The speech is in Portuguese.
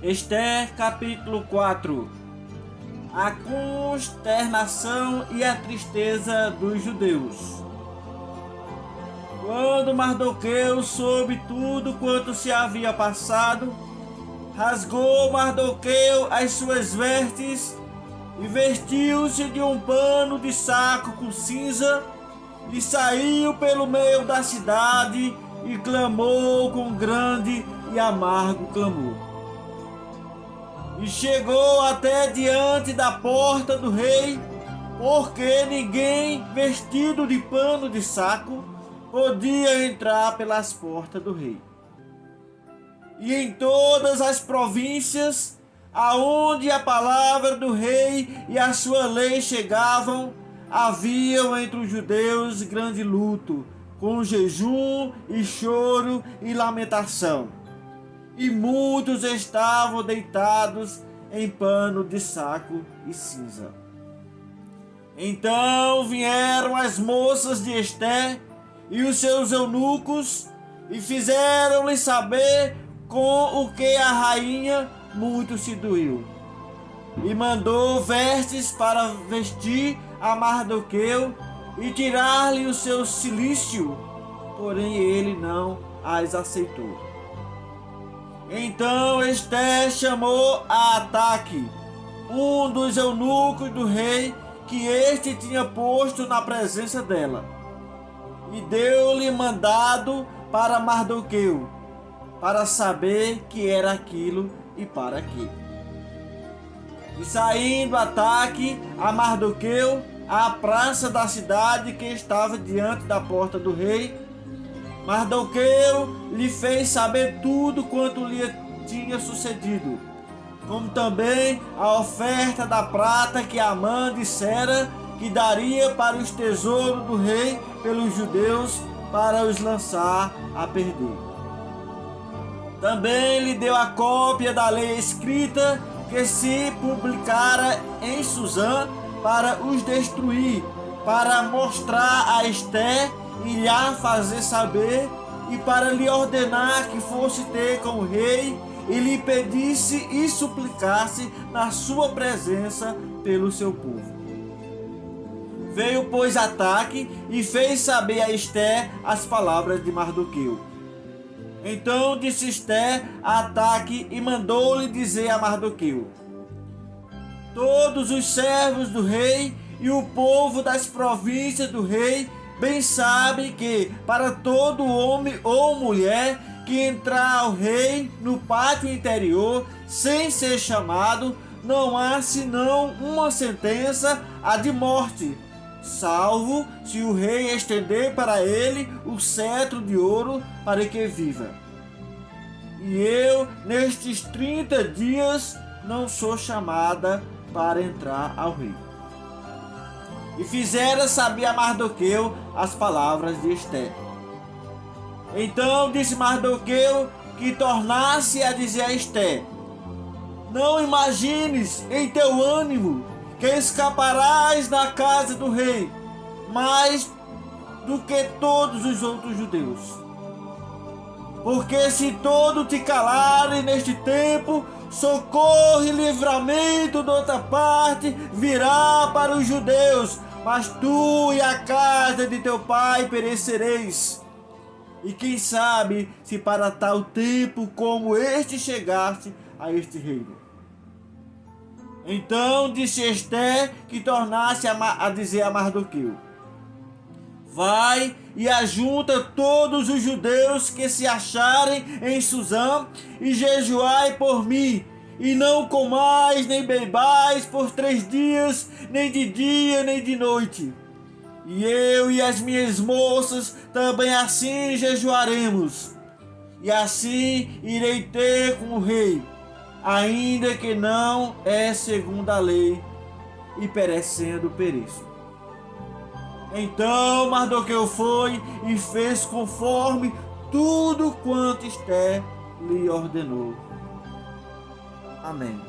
Esther capítulo 4. A consternação e a tristeza dos judeus. Quando Mardoqueu soube tudo quanto se havia passado, rasgou Mardoqueu as suas vestes e vestiu-se de um pano de saco com cinza e saiu pelo meio da cidade e clamou com grande e amargo clamor. E chegou até diante da porta do rei, porque ninguém vestido de pano de saco podia entrar pelas portas do rei. E em todas as províncias, aonde a palavra do rei e a sua lei chegavam, haviam entre os judeus grande luto, com jejum e choro e lamentação. E muitos estavam deitados em pano de saco e cinza. Então vieram as moças de Esther e os seus eunucos e fizeram-lhe saber com o que a rainha muito se doeu. E mandou vestes para vestir a Mardoqueu e tirar-lhe o seu cilício, porém ele não as aceitou. Então Esther chamou a Ataque, um dos eunucos do rei, que este tinha posto na presença dela, e deu-lhe mandado para Mardoqueu, para saber que era aquilo e para quê. E saindo Ataque a Mardoqueu à praça da cidade que estava diante da porta do rei, Mardoqueu lhe fez saber tudo quanto lhe tinha sucedido, como também a oferta da prata que Amã dissera que daria para os tesouros do rei pelos judeus, para os lançar a perder. Também lhe deu a cópia da lei escrita que se publicara em Susã para os destruir, para mostrar a Esther e lhe fazer saber, e para lhe ordenar que fosse ter com o rei e lhe pedisse e suplicasse na sua presença pelo seu povo. Veio, pois, Ataque e fez saber a Esther as palavras de Mardoqueu. Então disse Esther a Ataque e mandou-lhe dizer a Mardoqueu: todos os servos do rei e o povo das províncias do rei bem sabem que, para todo homem ou mulher que entrar ao rei no pátio interior sem ser chamado, não há senão uma sentença, a de morte, salvo se o rei estender para ele o cetro de ouro para que viva. E eu, nestes 30 dias, não sou chamada para entrar ao rei. E fizera saber a Mardoqueu as palavras de Esther. Então disse Mardoqueu que tornasse a dizer a Esther: não imagines em teu ânimo que escaparás da casa do rei, mais do que todos os outros judeus. Porque se todo te calarem neste tempo, socorro e livramento de outra parte virá para os judeus, mas tu e a casa de teu pai perecereis. E quem sabe se para tal tempo como este chegaste a este reino. Então disse Esther que tornasse a dizer a Mardoqueu: vai e ajunta todos os judeus que se acharem em Susã e jejuai por mim, e não comais nem bebais por 3 dias, nem de dia nem de noite. E eu e as minhas moças também assim jejuaremos, e assim irei ter com o rei, ainda que não é segundo a lei, e perecendo pereço. Então Mardoqueu foi e fez conforme tudo quanto Esther lhe ordenou. Amém.